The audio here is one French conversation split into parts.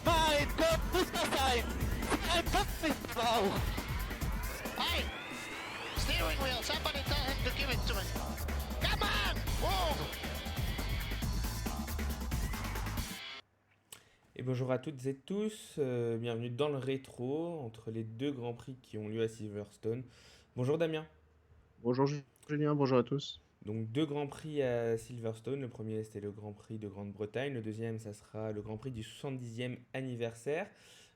Mein Gott, muss das sein? Ein Kopfmissbrauch! Hey! Steering wheel, somebody tell him to give it to me. Come on! Whoa! Et bonjour à toutes et tous, bienvenue dans le rétro entre les deux grands prix qui ont lieu à Silverstone. Bonjour Damien. Bonjour Julien, bonjour à tous. Donc deux grands prix à Silverstone, le premier c'était le Grand Prix de Grande-Bretagne, le deuxième ça sera le Grand Prix du 70e anniversaire.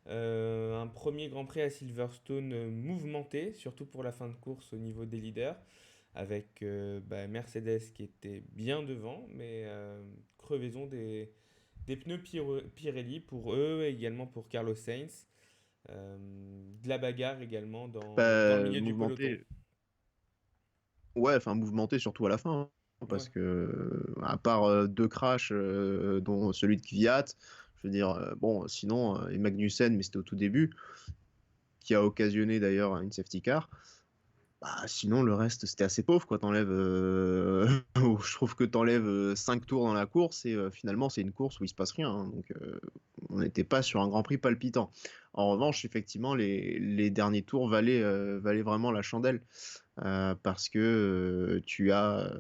Un premier Grand Prix à Silverstone mouvementé, surtout pour la fin de course au niveau des leaders, avec Mercedes qui était bien devant, mais crevaison des pneus Pirelli pour eux et également pour Carlos Sainz. De la bagarre également dans le milieu du peloton. Ouais, enfin mouvementé surtout à la fin, parce Ouais. que à part deux crashs, dont celui de Kvyat, je veux dire, bon, sinon, et Magnussen, mais c'était au tout début, qui a occasionné d'ailleurs une safety car. Bah, sinon, le reste, c'était assez pauvre, quoi. Je trouve que t'enlèves 5 tours dans la course et finalement, c'est une course où il se passe rien, hein. Donc, on n'était pas sur un Grand Prix palpitant. En revanche, effectivement, les derniers tours valaient vraiment la chandelle parce que euh, tu as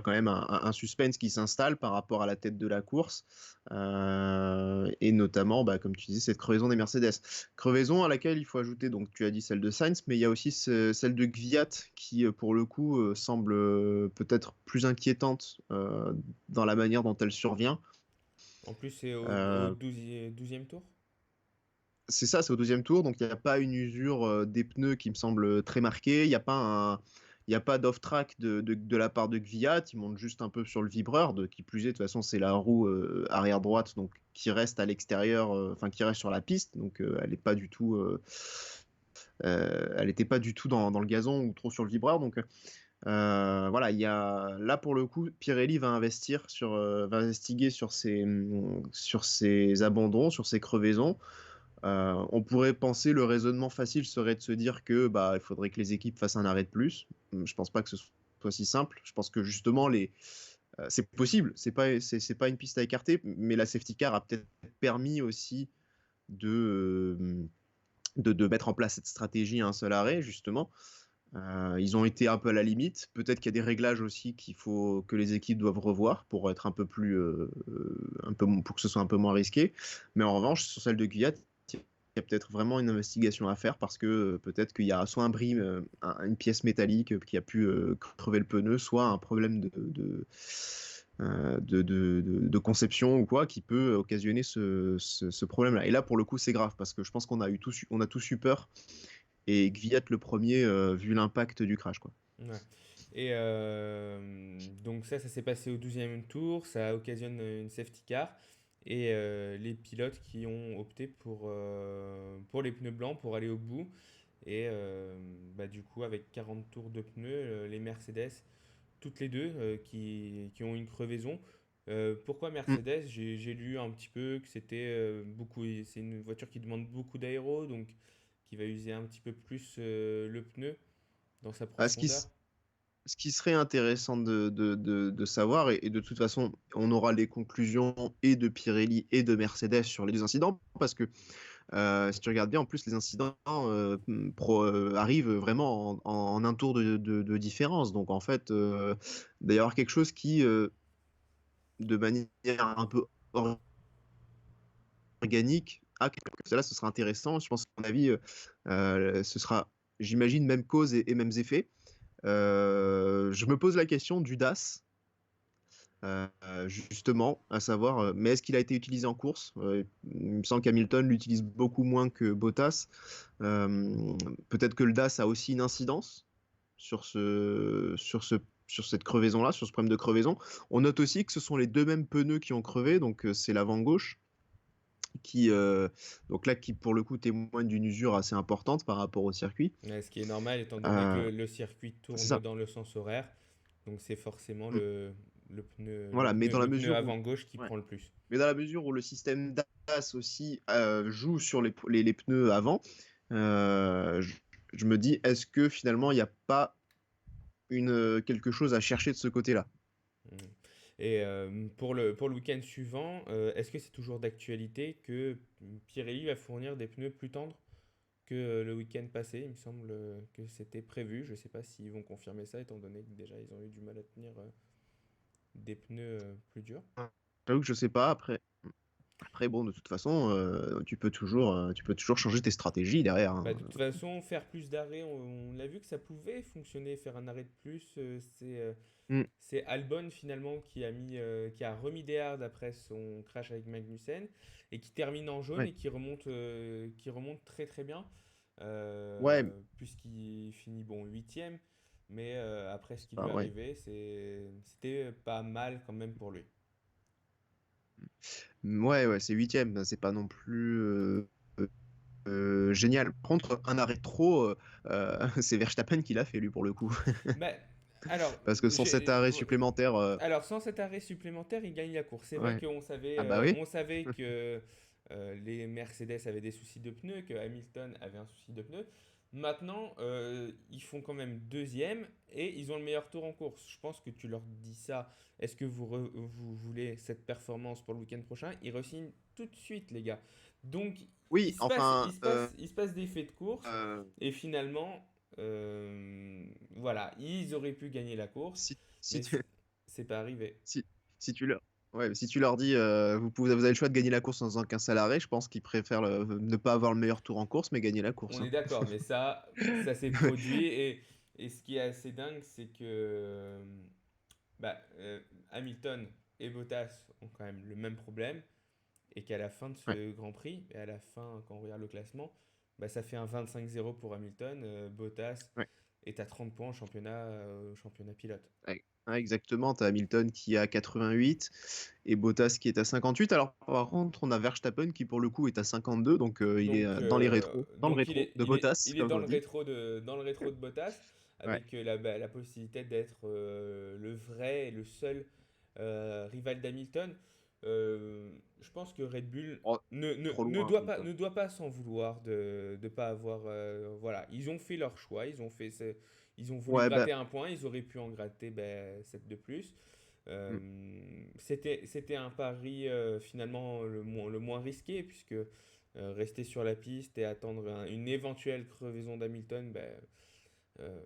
quand même un suspense qui s'installe par rapport à la tête de la course, et notamment, comme tu dis, cette crevaison des Mercedes. Crevaison à laquelle il faut ajouter, donc tu as dit celle de Sainz, mais il y a aussi celle de Kvyat qui, pour le coup, semble peut-être plus inquiétante dans la manière dont elle survient. En plus c'est au Euh, 12e tour. c'est ça, c'est au deuxième tour, donc il n'y a pas une usure des pneus qui me semble très marquée. Il y a pas d'off-track de la part de Kvyat. Il monte juste un peu sur le vibreur. Qui plus est, de toute façon, c'est la roue arrière droite, donc qui reste à l'extérieur, enfin qui reste sur la piste, donc elle n'est pas du tout, elle n'était pas du tout dans le gazon ou trop sur le vibreur. Donc voilà, il y a là pour le coup, Pirelli va investiguer sur ses abandons, sur ses crevaisons. On pourrait penser le raisonnement facile serait de se dire que il faudrait que les équipes fassent un arrêt de plus. Je pense pas que ce soit si simple. Je pense que justement c'est possible. C'est pas une piste à écarter, mais la safety car a peut-être permis aussi de mettre en place cette stratégie à un seul arrêt justement. Ils ont été un peu à la limite. Peut-être qu'il y a des réglages aussi que les équipes doivent revoir pour être un peu plus, pour que ce soit un peu moins risqué. Mais en revanche, sur celle de Kvyat, il y a peut-être vraiment une investigation à faire parce que peut-être qu'il y a soit un bris, une pièce métallique qui a pu crever le pneu, soit un problème de conception ou quoi qui peut occasionner ce problème-là. Et là, pour le coup, c'est grave parce que je pense qu'on a tous eu peur et Kvyat le premier, vu l'impact du crash, quoi. Ouais. Et donc ça s'est passé au 12e tour, ça occasionne une safety car et les pilotes qui ont opté pour les pneus blancs pour aller au bout. Et du coup avec 40 tours de pneus, les Mercedes, toutes les deux, qui ont une crevaison. Pourquoi Mm. Mercedes? J'ai lu un petit peu que c'était c'est une voiture qui demande beaucoup d'aéro, donc qui va user un petit peu plus le pneu dans sa Ah, profondeur. ce qui serait intéressant de savoir, et de toute façon, on aura les conclusions et de Pirelli et de Mercedes sur les deux incidents, parce que si tu regardes bien, en plus, les incidents arrivent vraiment en un tour de différence. Donc, en fait, d'ailleurs, quelque chose qui, de manière un peu organique, cela, ce sera intéressant. Je pense qu'à mon avis, ce sera, j'imagine, même cause et mêmes effets. Je me pose la question du DAS, justement, à savoir, mais est-ce qu'il a été utilisé en course? Il me semble qu'Hamilton l'utilise beaucoup moins que Bottas. Peut-être que le DAS a aussi une incidence sur sur cette crevaison-là, sur ce problème de crevaison. On note aussi que ce sont les deux mêmes pneus qui ont crevé, donc c'est l'avant gauche qui, donc là, qui pour le coup témoigne d'une usure assez importante par rapport au circuit. Ouais, ce qui est normal étant donné que Euh, le circuit c'est tourne ça. dans le sens horaire. Donc c'est forcément Mm. Voilà, mais dans la le pneu mesure où avant gauche qui ouais. prend le plus. Mais dans la mesure où le système DAS aussi joue sur les pneus avant, euh, je, je me dis, est-ce que finalement il n'y a pas quelque chose à chercher de ce côté-là. Mm. Et pour le week-end suivant, est-ce que c'est toujours d'actualité que Pirelli va fournir des pneus plus tendres que le week-end passé? Il me semble que c'était prévu. Je ne sais pas s'ils vont confirmer ça, étant donné que déjà ils ont eu du mal à tenir des pneus plus durs. J'avoue que je sais pas. Après bon, de toute façon, tu peux toujours changer tes stratégies derrière, hein. Bah, de toute façon, faire plus d'arrêts, on a vu que ça pouvait fonctionner, faire un arrêt de plus. Mm, C'est Albon finalement qui a remis des hards après son crash avec Magnussen et qui termine en jaune ouais, et qui remonte très très bien, ouais, puisqu'il finit bon huitième, mais après ce qui lui bah, est ouais. arrivé, c'était pas mal quand même pour lui. Ouais, ouais, c'est huitième, ben, c'est pas non plus génial. Par contre, un arrêt de trop, c'est Verstappen qui l'a fait lui pour le coup. Bah, alors, Parce que sans cet arrêt supplémentaire, Alors, sans cet arrêt supplémentaire, il gagne la course. C'est vrai ouais. qu'on savait, Ah bah oui. on savait que les Mercedes avaient des soucis de pneus, que Hamilton avait un souci de pneus. Maintenant, ils font quand même deuxième et ils ont le meilleur tour en course. Je pense que tu leur dis ça. Est-ce que vous voulez cette performance pour le week-end prochain? Ils re-signent tout de suite, les gars. Donc, Oui, enfin, il se passe des faits de course euh, et finalement, voilà, ils auraient pu gagner la course, si, si mais tu, c'est pas arrivé. si, si tu leur, ouais, si tu leur dis, vous avez le choix de gagner la course en faisant qu'un seul arrêt, je pense qu'ils préfèrent ne pas avoir le meilleur tour en course, mais gagner la course, On est hein. d'accord, mais ça s'est produit et ce qui est assez dingue, c'est que bah, Hamilton et Bottas ont quand même le même problème et qu'à la fin de Ouais, ce Grand Prix, et à la fin, quand on regarde le classement, bah, ça fait un 25-0 pour Hamilton. Bottas ouais, est à 30 points au championnat pilote. ouais. Ouais, exactement. T'as Hamilton qui est à 88 et Bottas qui est à 58. Alors, par contre, on a Verstappen qui, pour le coup, est à 52, donc il est dans le Donc rétro de Bottas, il est comme on dit. dans le rétro de Bottas, Ouais. avec la possibilité d'être le vrai et le seul rival d'Hamilton. Je pense que Red Bull Oh, trop loin, Hamilton. ne doit pas s'en vouloir de ne pas avoir. Voilà, ils ont fait leur choix, ils ont voulu Ouais, bah, gratter un point, ils auraient pu en gratter 7 de plus. mm, C'était un pari finalement le moins risqué, puisque rester sur la piste et attendre une éventuelle crevaison d'Hamilton, euh,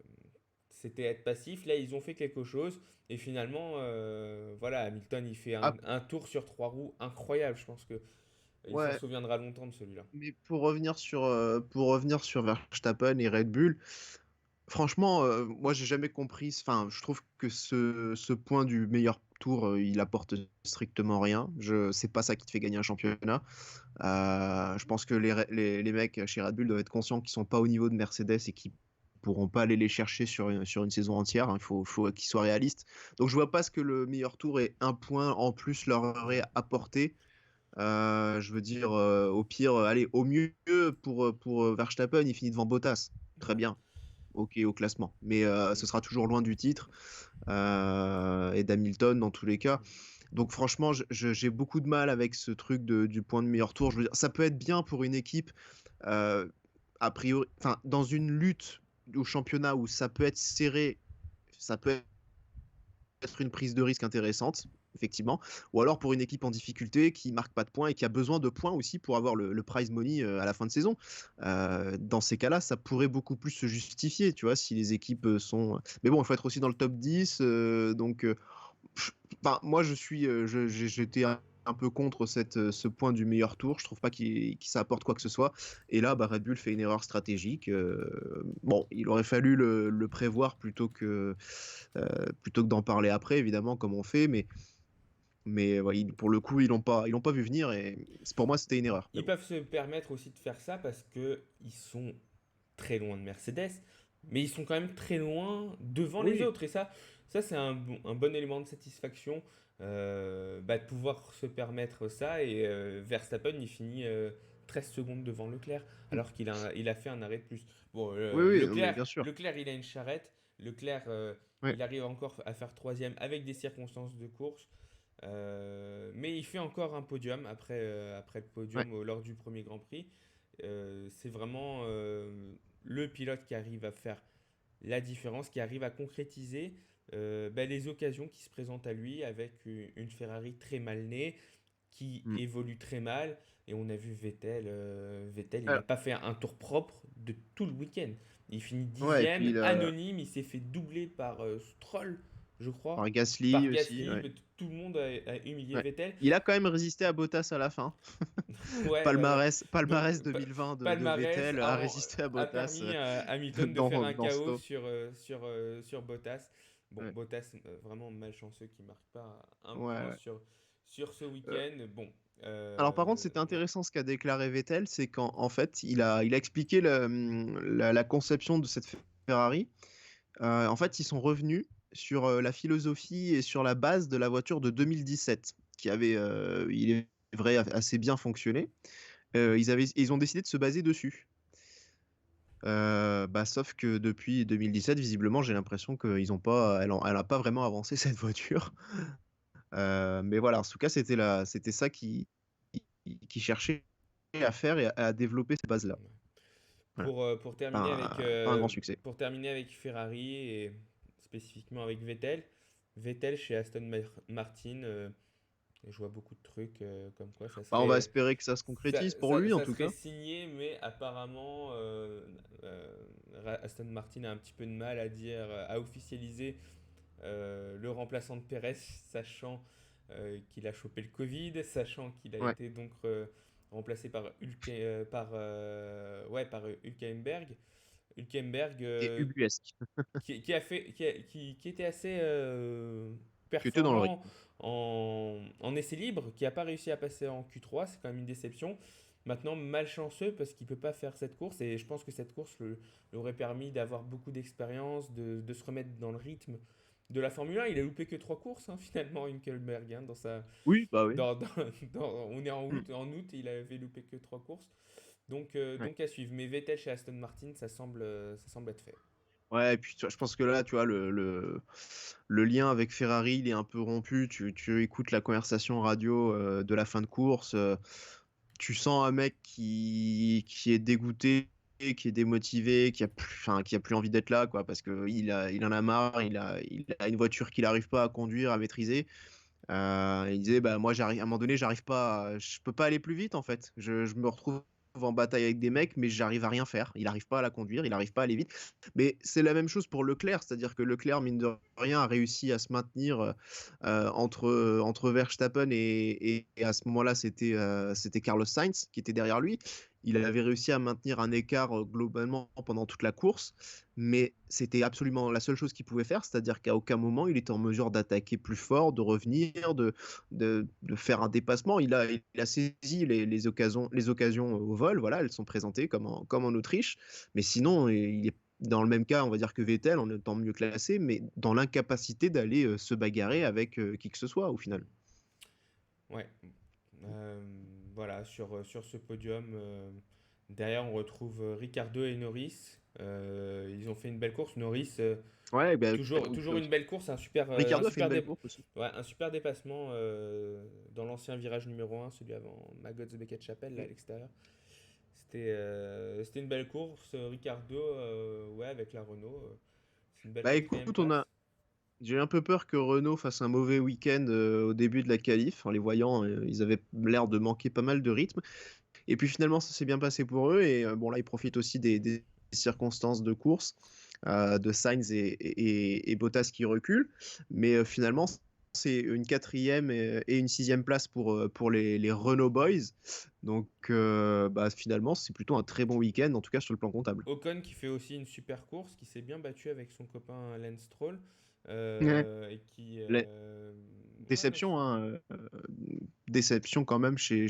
c'était être passif. Là, ils ont fait quelque chose et finalement, voilà, Hamilton, il fait ah, un tour sur trois roues incroyable. Je pense que il s'en ouais. souviendra longtemps de celui-là. Mais pour revenir sur Verstappen et Red Bull, franchement, moi j'ai jamais compris. Enfin, je trouve que ce point du meilleur tour, il apporte strictement rien. C'est pas ça qui te fait gagner un championnat. Je pense que les mecs chez Red Bull doivent être conscients qu'ils sont pas au niveau de Mercedes et qu'ils pourront pas aller les chercher sur une saison entière, hein. Il faut qu'ils soient réalistes. Donc je vois pas ce que le meilleur tour et un point en plus leur aurait apporté. Je veux dire, au pire, allez, au mieux pour Verstappen, il finit devant Bottas. Très Ouais. bien, ok au classement. Mais ce sera toujours loin du titre et d'Hamilton dans tous les cas. Donc franchement, j'ai beaucoup de mal avec ce truc du point de meilleur tour. Je veux dire, ça peut être bien pour une équipe, euh, a priori, enfin, dans une lutte au championnat où ça peut être serré, ça peut être une prise de risque intéressante, effectivement. Ou alors pour une équipe en difficulté qui marque pas de points et qui a besoin de points aussi pour avoir le prize money à la fin de saison. Dans ces cas-là, ça pourrait beaucoup plus se justifier, tu vois, si les équipes sont. Mais bon, il faut être aussi dans le top 10. Enfin, moi, j'étais un peu contre ce point du meilleur tour. Je trouve pas qu'il ça apporte quoi que ce soit. Et là, bah, Red Bull fait une erreur stratégique. Bon, il aurait fallu le prévoir plutôt que d'en parler après, évidemment, comme on fait. Mais ouais, pour le coup, ils l'ont pas vu venir. Et pour moi, c'était une erreur. Mais Ils bon. peuvent se permettre aussi de faire ça parce que ils sont très loin de Mercedes, mais ils sont quand même très loin devant les Oui, autres. Et ça c'est un bon élément de satisfaction de pouvoir se permettre ça. Et Verstappen, il finit 13 secondes devant Leclerc, alors il a fait un arrêt de plus. Bon, oui, oui, non, mais bien sûr. Leclerc, il a une charrette. Leclerc, Ouais, il arrive encore à faire troisième avec des circonstances de course. Mais il fait encore un podium après le ouais, podium lors du premier Grand Prix. C'est vraiment le pilote qui arrive à faire la différence, qui arrive à concrétiser les occasions qui se présentent à lui avec une Ferrari très mal née, qui Mm. évolue très mal. Et on a vu Vettel, il n'a Alors, pas fait un tour propre de tout le week-end. Il finit ouais, et 10e, puis anonyme, il s'est fait doubler par Stroll, je crois, par Gasly par aussi. Gasly. Ouais. Tout le monde a humilié Ouais. Vettel. Il a quand même résisté à Bottas à la fin. Ouais, ouais, ouais. Donc, Palmarès 2020 de palmarès Vettel a résisté à a Bottas permis à Hamilton de faire un dans KO Stowe. sur Bottas. Bon, Ouais. Bottas, vraiment malchanceux qui marque pas un Ouais, point ouais. sur ce Euh, week-end. Bon, alors par contre, c'était ouais. intéressant ce qu'a déclaré Vettel, c'est qu'en en fait, il a expliqué la conception de cette Ferrari. En fait, ils sont revenus sur la philosophie et sur la base de la voiture de 2017, qui avait, il est vrai, assez bien fonctionné. Ils ont décidé de se baser dessus. Sauf que depuis 2017, visiblement, j'ai l'impression elle a pas vraiment avancé cette voiture. Mais voilà, en tout cas, c'était ça qui cherchait à faire et à développer ces bases-là. Voilà. Pour terminer Pas un grand succès. pour terminer avec Ferrari et spécifiquement avec Vettel, Vettel chez Martin, je vois beaucoup de trucs comme quoi On va espérer que ça se concrétise pour lui, en ça tout serait cas. signé, mais apparemment Aston Martin a un petit peu de mal à dire, à officialiser le remplaçant de Perez, sachant qu'il a chopé le Covid, sachant qu'il a Ouais. été donc remplacé par par Hülkenberg. Hülkenberg Et ubuesque. qui était assez Qui était dans le performant rythme. en essai libre, qui n'a pas réussi à passer en Q3, c'est quand même une déception. Maintenant, malchanceux parce qu'il ne peut pas faire cette course, et je pense que cette course lui aurait permis d'avoir beaucoup d'expérience, de se remettre dans le rythme de la Formule 1. Il a loupé que 3 courses, hein, finalement, Hülkenberg, hein, Oui, bah oui. on est Mm. en août, et il avait loupé que 3 courses. Ouais. Donc à suivre. Mais Vettel chez Aston Martin, ça semble être fait. Ouais, et puis je pense que là, tu vois, le lien avec Ferrari, il est un peu rompu. Tu écoutes la conversation radio de la fin de course. Tu sens un mec qui est dégoûté, qui est démotivé, qui a plus envie d'être là, quoi, parce que il en a marre. Il a une voiture qu'il n'arrive pas à conduire, à maîtriser. Il disait, bah moi, à un moment donné, je peux pas aller plus vite en fait. Je me retrouve en bataille avec des mecs, mais j'arrive à rien faire. Il n'arrive pas à la conduire, il n'arrive pas à aller vite. Mais c'est la même chose pour Leclerc, c'est-à-dire que Leclerc, mine de rien, a réussi à se maintenir entre Verstappen et à ce moment-là, c'était Carlos Sainz qui était derrière lui. Il avait réussi à maintenir un écart globalement pendant toute la course, mais c'était absolument la seule chose qu'il pouvait faire, c'est-à-dire qu'à aucun moment il était en mesure d'attaquer plus fort, de revenir, de faire un dépassement. Il a saisi les occasions au vol, voilà, elles sont présentées comme en Autriche, mais sinon il est dans le même cas, on va dire que Vettel, en étant mieux classé, mais dans l'incapacité d'aller se bagarrer avec qui que ce soit au final. Ouais. Euh, voilà, sur ce podium, derrière on retrouve Ricardo et Norris. Ils ont fait une belle course. Norris, Ouais, bah, toujours une belle course, Ricardo a fait une belle course aussi. ouais, un super dépassement dans l'ancien virage numéro 1, celui avant Magot's Beckett Chapel, là à l'extérieur. C'était une belle course. Ricardo, ouais, avec la Renault, c'est une belle Bah quatrième écoute, place. j'ai eu un peu peur que Renault fasse un mauvais week-end au début de la qualif. En les voyant, ils avaient l'air de manquer pas mal de rythme. Et puis finalement, ça s'est bien passé pour eux. Et bon, là, ils profitent aussi des circonstances de course, de Sainz et Bottas qui reculent. Mais finalement, c'est une quatrième et une sixième place pour les Renault Boys. Donc finalement, c'est plutôt un très bon week-end, en tout cas sur le plan comptable. Ocon qui fait aussi une super course, qui s'est bien battu avec son copain Lance Stroll. Ouais. Et qui. La- Ouais, mais Déception, hein, déception quand même chez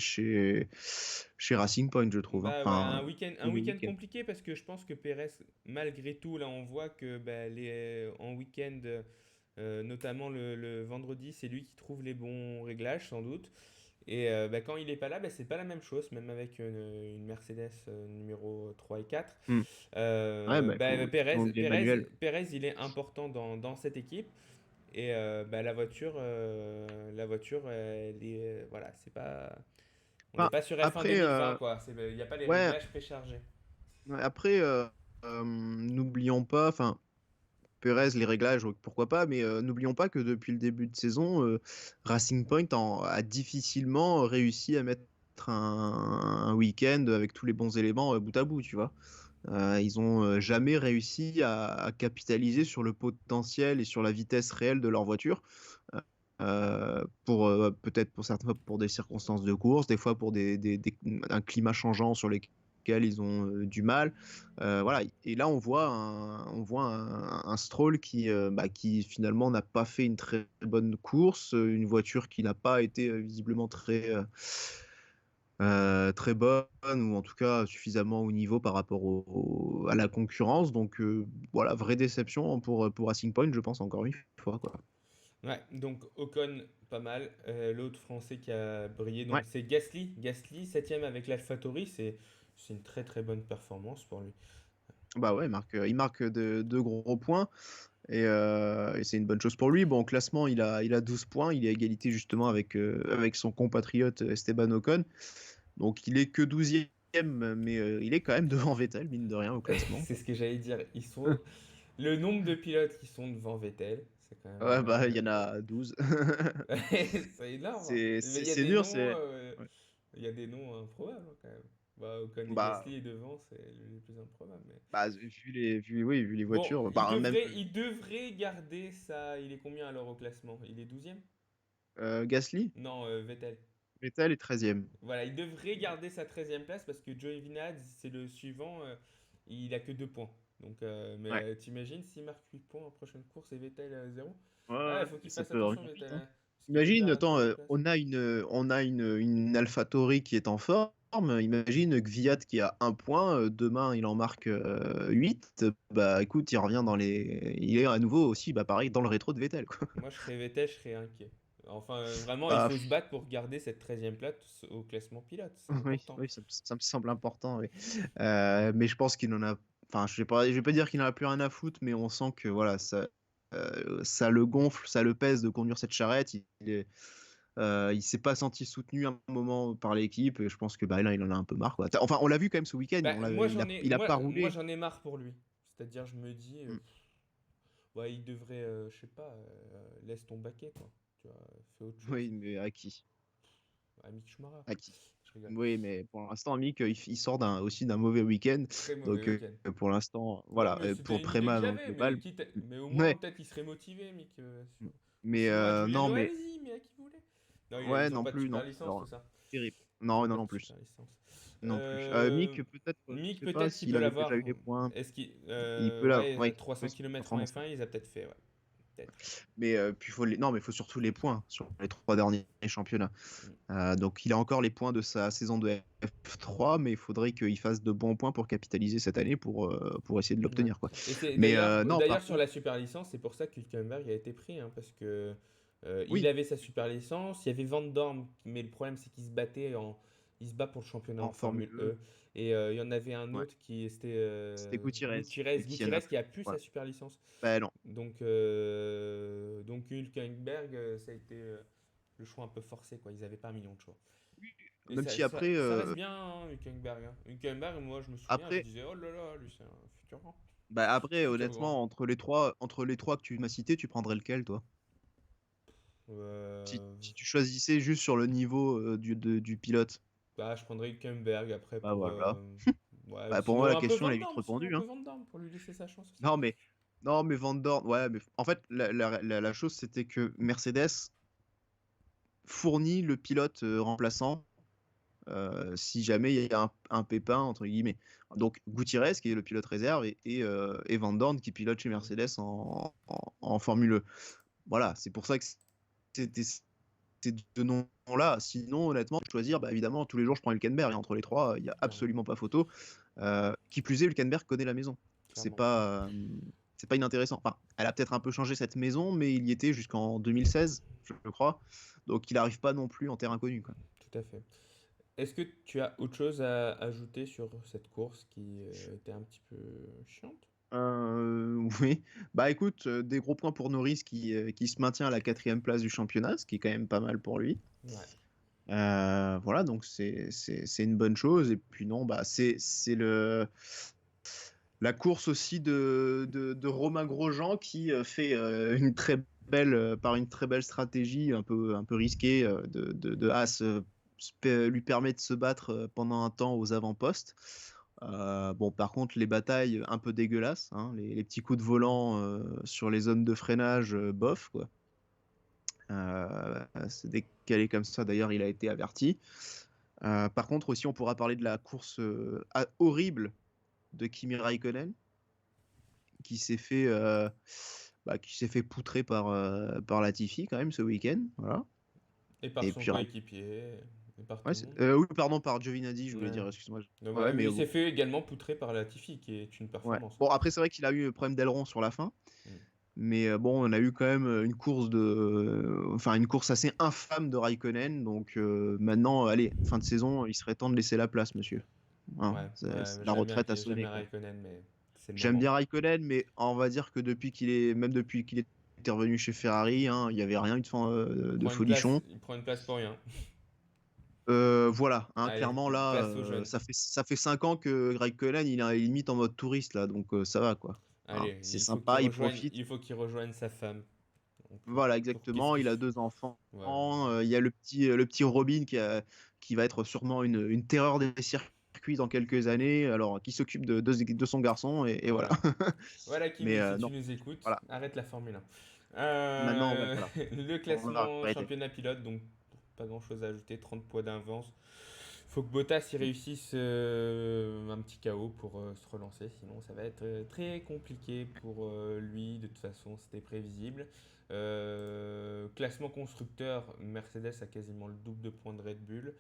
Racing Point, je trouve, hein. bah ouais, Enfin, un mauvais week-end week-end. compliqué parce que je pense que Pérez, malgré tout, là on voit que bah, en week-end, notamment le vendredi, c'est lui qui trouve les bons réglages sans doute. Et bah, quand il est pas là, bah, c'est pas la même chose, même avec une Mercedes numéro 3 et 4. Hmm. Ouais, faut oublier Manuel. Pérez, il est important dans cette équipe. Et bah, la voiture, elle est, voilà, c'est pas, on n'est Enfin, pas sur F1 après, 2020, quoi. Il n'y a pas les ouais, réglages préchargés. ouais, après, n'oublions pas, enfin, Perez, les réglages, pourquoi pas, mais n'oublions pas que depuis le début de saison, Racing Point a difficilement réussi à mettre un week-end avec tous les bons éléments bout à bout, tu vois. Ils ont jamais réussi à capitaliser sur le potentiel et sur la vitesse réelle de leur voiture. Peut-être pour certaines fois pour des circonstances de course, des fois pour un climat changeant sur lesquels ils ont du mal. Voilà. Et là, on voit un Stroll qui finalement n'a pas fait une très bonne course, une voiture qui n'a pas été visiblement très bonne ou en tout cas suffisamment au niveau par rapport à la concurrence. Donc voilà, vraie déception pour Racing Point, je pense encore une fois, quoi. Ouais, donc Ocon, pas mal. L'autre français qui a brillé, donc Ouais. c'est Gasly. Gasly, 7ème avec l'AlphaTauri, c'est une très très bonne performance pour lui. Bah ouais, il marque de gros points et c'est une bonne chose pour lui. Bon, au classement, il a 12 points, il est à égalité justement avec son compatriote Esteban Ocon. Donc il est que 12e, mais il est quand même devant Vettel, mine de rien, au classement. C'est ce que j'allais dire. Le nombre de pilotes qui sont devant Vettel, c'est quand même. Ouais, bah il y en a 12. C'est énorme, hein. C'est Mais il y c'est- a c'est des dur, noms, c'est. Ouais. il y a des noms improbables hein, quand même. Bah, Ocon et Bah, Gasly est devant, c'est les plus improbables. Mais... vu les Bon, voitures, bah, même il devrait garder ça. Il est combien alors au classement? Il est 12e? Gasly, Non, Vettel. Vettel est 13e. Voilà, il devrait garder sa 13e place parce que Joey Vinales, c'est le suivant, il a que 2 points. Donc, mais Ouais. t'imagines s'il marque 8 points en prochaine course et Vettel 0? Ouais, Ah, ouais, il faut qu'il ça fasse peut attention, revenir vite, Vettel, hein. hein, parce qu'il Imagine, perd attends, toutes les places. on a une AlphaTauri qui est en forme. Imagine Gviat qui a un point. Demain, il en marque 8. Bah écoute, il est à nouveau aussi, bah pareil, dans le rétro de Vettel, quoi. Moi, je serais Vettel, je serais inquiet. Enfin, vraiment, il Bah, faut se battre pour garder cette 13e place au classement pilote, c'est oui, important. oui, ça me semble important, oui. Mais je pense qu'il en a. Enfin, je vais pas dire qu'il en a plus rien à foutre, mais on sent que voilà, ça le gonfle, ça le pèse de conduire cette charrette. Il s'est pas senti soutenu à un moment par l'équipe. Et je pense que bah, là, il en a un peu marre, quoi. Enfin, on l'a vu quand même ce week-end. Bah, Il a pas moi, roulé. j'en ai marre pour lui. C'est-à-dire, je me dis, Mm. ouais, il devrait, je sais pas, laisse ton baquet, quoi. Tu vois, fais autre chose. Oui, mais à qui? Ah, Mick Schumacher. À qui? Je rigole. Oui, mais pour l'instant, Mick, il sort aussi d'un mauvais week-end. Très mauvais Donc, week-end. pour l'instant, Non, voilà, mais pour c'était une idée que Préma dans le j'avais, mais global. quitte mais au moins Ouais, peut-être il serait motivé, Mick. mais S'il rate non, Giuliano, mais allez-y, mais à qui vous voulez. Non, ouais, ils ont non pas de plus, super non. licence, Alors, c'est ça. terrible. Ils Non, ont non, pas de non plus. super licence. Non plus. Euh, Mick, peut-être, je Mick, sais pas peut-être qu'il s'il peut avait déjà l'avoir. eu les points. Est-ce qu'il. Il peut Ouais, ouais, 300 km en performance. F1, ils a peut-être fait, ouais. Peut-être. Mais puis non, mais il faut surtout les points sur les 3 derniers championnats. Mm. Donc il a encore les points de sa saison de F3, mais il faudrait qu'il fasse de bons points pour capitaliser cette année pour essayer de Ouais. l'obtenir, quoi. Et c'est Mais non, par d'ailleurs sur contre, la super licence, c'est pour ça que Hülkenberg a été pris, hein, parce que il oui, avait sa super licence, il y avait Van Dorn, mais le problème c'est qu'il il se bat pour le championnat en en Formule Formule E, E, et il y en avait un ouais. autre qui c'était C'était Gutiérrez, qui en Gutiérrez a. qui a plus sa Voilà. super licence. Ben non. Donc Hülkenberg, ça a été le choix un peu forcé, quoi. Ils n'avaient pas un million de choix. Et Même si après, ça reste bien, hein, Hülkenberg, hein. Hülkenberg, moi je me souviens, je après, disais, oh là là, lui c'est un futur grand. Futur grand. honnêtement, entre les trois que tu m'as cités, tu prendrais lequel, toi? Si, Euh, si tu choisissais juste sur le niveau du pilote, Bah, je prendrais Hülkenberg après bah pour. voilà. Ouais, Bah pour moi, sinon la un peu question, Van elle est vite Damme, sinon un répondue, peu hein. Van Damme pour lui laisser sa chance aussi. Non, mais Van Dorn, ouais, mais en fait, la chose, c'était que Mercedes fournit le pilote remplaçant si jamais il y a un pépin, entre guillemets. Donc Gutiérrez, qui est le pilote réserve, et Van Dorn, qui pilote chez Mm. Mercedes en Formule E. Voilà, c'est pour ça que c'était ces deux noms-là. Sinon, honnêtement, choisir, bah, évidemment, tous les jours, je prends Hülkenberg. Et entre les trois, il n'y a Clairement, absolument pas photo. Qui plus est, Hülkenberg connaît la maison. C'est clairement. pas inintéressant. Enfin, elle a peut-être un peu changé cette maison, mais il y était jusqu'en 2016, je crois. Donc, il n'arrive pas non plus en terre inconnue, quoi. Tout à fait. Est-ce que tu as autre chose à ajouter sur cette course qui était un petit peu chiante? Oui. Bah écoute, des gros points pour Norris qui se maintient à la 4e place du championnat, ce qui est quand même pas mal pour lui. Ouais. Voilà, donc c'est une bonne chose. Et puis non, bah c'est La course aussi de Romain Grosjean qui fait par une très belle stratégie un peu risquée de Haas lui permet de se battre pendant un temps aux avant-postes. Bon, par contre, les batailles un peu dégueulasses, hein, les petits coups de volant sur les zones de freinage, bof, quoi. C'est décalé comme ça, d'ailleurs, il a été averti. Par contre, aussi, on pourra parler de la course horrible de Kimi Raikkonen, qui s'est fait poutrer par Latifi quand même ce week-end. Voilà. Et par Et son puis, coéquipier, et par tout ouais, le monde. oui, pardon, par Giovinazzi, je voulais Ouais. dire, excuse-moi. Donc, Ouais, lui, mais il s'est fait également poutrer par Latifi, qui est une ouais. performance. Bon, après, c'est vrai qu'il a eu un problème d'aileron sur la fin. Mm. Mais bon, on a eu quand même une course assez infâme de Raikkonen. Donc maintenant, allez, fin de saison, il serait temps de laisser la place, monsieur. Hein, Ouais, la retraite a j'aime sonné, bien quoi. Raikkonen, mais c'est le J'aime moment. bien Raikkonen, mais on va dire que depuis qu'il était revenu chez Ferrari, hein, il n'y avait rien eu de folichon. Il prend une place pour rien. Voilà, hein, Allez, clairement là, place aux jeunes. ça fait 5 ans que Raikkonen il est limite en mode touriste là, donc ça va quoi. Hein, Allez, c'est sympa, il profite. il faut qu'il rejoigne sa femme. Donc, Voilà, pour qu'est-ce exactement. qu'il Il a fait 2 enfants. Voilà. Il y a le petit Robin qui va être sûrement une terreur des circuits dans quelques années. Alors, qui s'occupe de son garçon et voilà. Voilà, Kimi, Mais si tu non, nous écoutes, voilà. arrête la Formule 1. Maintenant, ouais, voilà. Le On va classement arrêter. championnat pilote, donc pas grand chose à ajouter, 30 points d'avance. Faut que Bottas y réussisse un petit KO pour se relancer, sinon ça va être très compliqué pour lui. De toute façon, c'était prévisible. Classement constructeur, Mercedes a quasiment le double de points de Red Bull.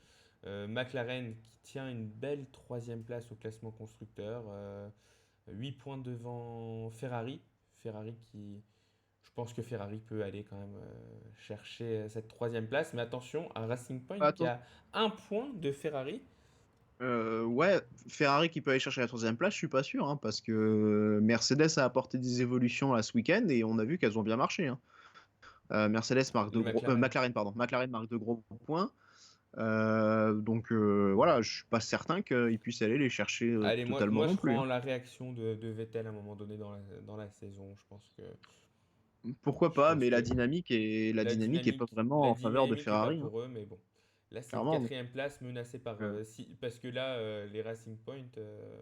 McLaren qui tient une belle troisième place au classement constructeur, 8 points devant Ferrari. Ferrari qui, je pense que Ferrari peut aller quand même chercher cette troisième place, mais attention à Racing Point qui Attends. a un point de Ferrari. Ouais, Ferrari qui peut aller chercher la troisième place, je suis pas sûr, hein, parce que Mercedes a apporté des évolutions là, ce week-end et on a vu qu'elles ont bien marché. Hein. Mercedes marque de gros, McLaren. McLaren, pardon, McLaren marque de gros points. Donc voilà, je suis pas certain qu'ils puissent aller les chercher Allez, totalement moi je non plus. prends Hein. la réaction de Vettel à un moment donné dans la saison. Pourquoi Je pas, pense mais que la dynamique est pas vraiment la en faveur de dynamique est pas Ferrari. Hein. pour eux, mais bon. Là, c'est une Clairement. quatrième place menacée par. Euh, Parce que là, les Racing Point,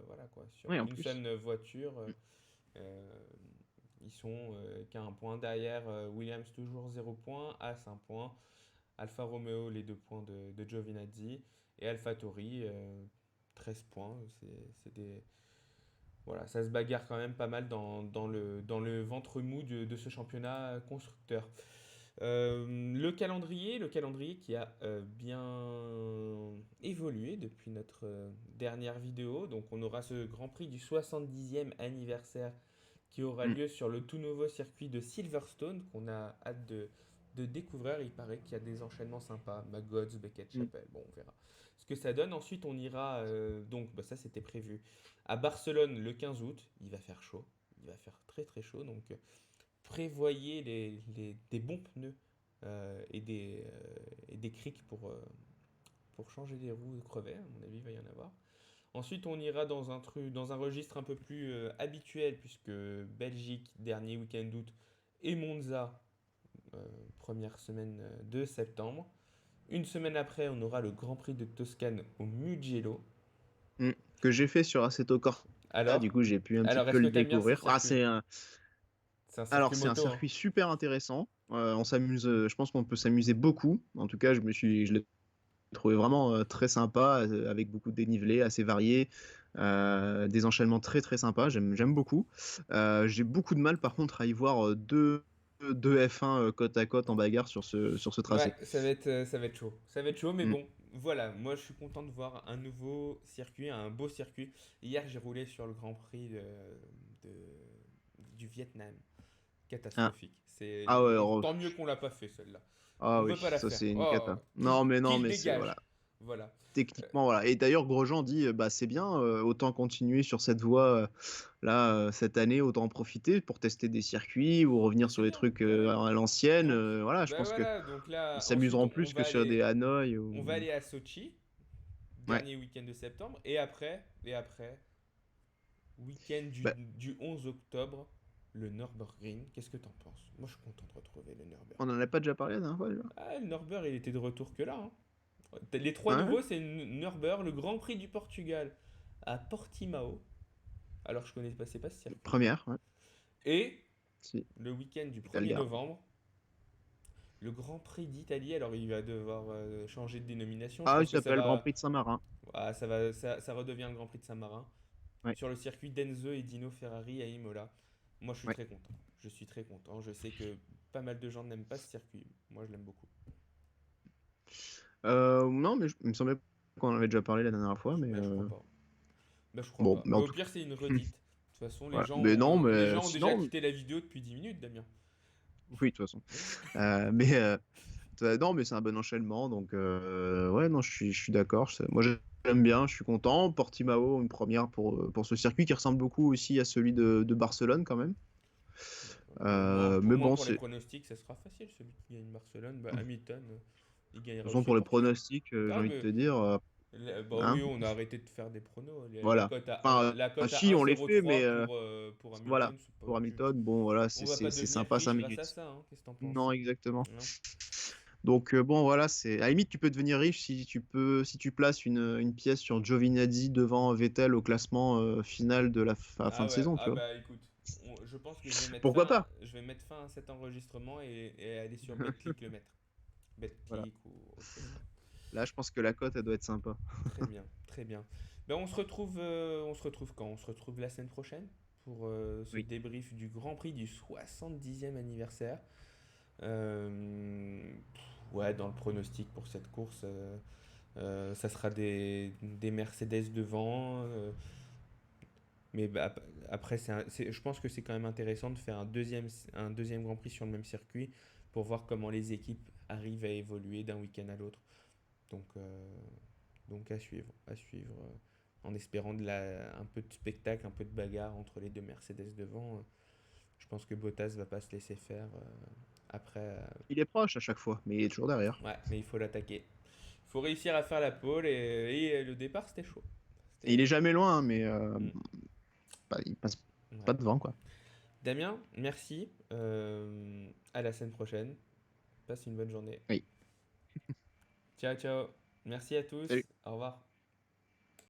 voilà quoi, sur oui, en une plus. seule voiture, euh, ils sont qu'à un point derrière. Williams, toujours 0 points. As, 1 point. Alfa Romeo, les 2 points de Giovinazzi. Et AlphaTauri, 13 points. C'est des. Voilà, ça se bagarre quand même pas mal dans le ventre mou de ce championnat constructeur. Le calendrier qui a bien évolué depuis notre dernière vidéo. Donc on aura ce Grand Prix du 70e anniversaire qui aura Mm. lieu sur le tout nouveau circuit de Silverstone qu'on a hâte de découvrir. Il paraît qu'il y a des enchaînements sympas. Maggots, Beckett, Mm. Chapelle. Bon, on verra ce que ça donne. Ensuite, on ira, donc bah, ça c'était prévu, à Barcelone le 15 août. Il va faire chaud. Il va faire très très chaud. Donc prévoyez des bons pneus et des crics pour changer les roues crevées. À mon avis, il va y en avoir. Ensuite, on ira dans un registre un peu plus habituel, puisque Belgique, dernier week-end d'août, et Monza, première semaine de septembre. Une semaine après, on aura le Grand Prix de Toscane au Mugello. Mm. Que j'ai fait sur Assetto Corsa, du coup j'ai pu un petit alors peu est-ce que le tu aimes bien ce découvrir. circuit? C'est un circuit c'est un moto, hein. circuit super intéressant. On s'amuse, je pense qu'on peut s'amuser beaucoup. En tout cas, je l'ai trouvé vraiment très sympa, avec beaucoup de dénivelé, assez varié, des enchaînements très très sympas. J'aime beaucoup. J'ai beaucoup de mal par contre à y voir deux F1 côte à côte en bagarre sur ce tracé. Ouais, ça va être chaud. Ça va être chaud, mais Mm. bon, voilà. Moi, je suis content de voir un nouveau circuit, un beau circuit. Hier, j'ai roulé sur le Grand Prix du Vietnam. Ah, Catastrophique. ah ouais, Tant mieux qu'on l'a pas fait, celle-là. ah On oui, veut pas la ça faire. c'est une Oh, cata. Non mais qu'il c'est dégage. voilà. Voilà. Techniquement, voilà. Et d'ailleurs, Grosjean dit, bah, c'est bien, autant continuer sur cette voie là cette année, autant en profiter pour tester des circuits ou Mais revenir sur c'est des bien. trucs Bah oui. à l'ancienne. Donc, Voilà, je bah pense que voilà. Donc ils là, ensuite, s'amuseront plus que sur des Hanoï ou. on va aller à Sochi, Ouais. dernier week-end de septembre. Et après, Week-end Bah, du 11 octobre, le Nürburgring. Qu'est-ce que t'en penses? Moi, je suis content de retrouver le Nürburgring. on en a pas déjà parlé la dernière fois déjà? Ah, le Nürburgring, il était de retour que là, hein. Les trois Ah ouais? nouveaux, c'est Nürburgring, le Grand Prix du Portugal à Portimao. Alors, je connaissais pas ce circuit. Première, ouais. Et Si. le week-end du 1er Italien. novembre, le Grand Prix d'Italie. Alors, il va devoir changer de dénomination. Je Ah, il pense que ça s'appelle Grand va. Prix de Saint-Marin. Ah, ça redevient le Grand Prix de Saint-Marin. Ouais, Sur le circuit d'Enzo et Dino Ferrari à Imola. Moi, je suis ouais. très content. Je suis très content. Je sais que pas mal de gens n'aiment pas ce circuit. Moi, je l'aime beaucoup. Non, mais il me semblait qu'on en avait déjà parlé la dernière fois, mais Mais je crois pas. Bah, je crois bon, pas. mais Bah, en au tout pire, c'est une redite. De toute façon, voilà. Mais non, les mais gens ont déjà sinon, quitté la vidéo depuis 10 minutes, Damien. oui, de toute façon. Mais non, mais c'est un bon enchaînement, donc ouais, non, je suis d'accord. Moi, j'aime bien, je suis content. Portimao, une première pour ce circuit qui ressemble beaucoup aussi à celui de Barcelone quand même. Pour Mais moi, bon, pour les c'est de pronostics, ça sera facile. Celui qui gagne Barcelone, bah, toute Hamilton, il gagnera façon aussi pour le les Portugal. pronostics, j'ai Ah, envie de mais te dire, bah hein, oui, on a arrêté de faire des pronos. voilà. Enfin, La cote à si on les fait, mais 1,03 pour voilà. Hamilton, c'est pas Pour plus. Hamilton, bon, voilà, On va pas c'est devenir sympa 5 riche grâce à minutes. ça, hein. Qu'est-ce que t'en penses? Non, exactement. Non. Donc bon voilà, c'est à la limite tu peux devenir riche si tu places une pièce sur Giovinazzi devant Vettel au classement final de la fin Ah de ouais, saison, tu ah vois. bah écoute, je pense que Pourquoi pas? je vais mettre fin à cet enregistrement et aller sur BetClick le mettre. Voilà. BetClick ou autre chose. Là, je pense que la cote elle doit être sympa. Très bien, très bien. Ben on se retrouve quand? On se retrouve la semaine prochaine pour ce Oui. débrief du Grand Prix du 70e anniversaire. Ouais, dans le pronostic pour cette course, ça sera des Mercedes devant. Mais bah, après, je pense que c'est quand même intéressant de faire un deuxième Grand Prix sur le même circuit pour voir comment les équipes arrivent à évoluer d'un week-end à l'autre. Donc, à suivre en espérant un peu de spectacle, un peu de bagarre entre les deux Mercedes devant. Je pense que Bottas va pas se laisser faire après. Il est proche à chaque fois, mais il est toujours derrière. Ouais, mais il faut l'attaquer. Il faut réussir à faire la pole et le départ c'était chaud. Et il C'était. est jamais loin, hein, mais Mm, il passe pas ouais. devant quoi. Damien, merci. À la semaine prochaine. Passe une bonne journée. Oui. Ciao, ciao. Merci à Salut. tous. Au revoir.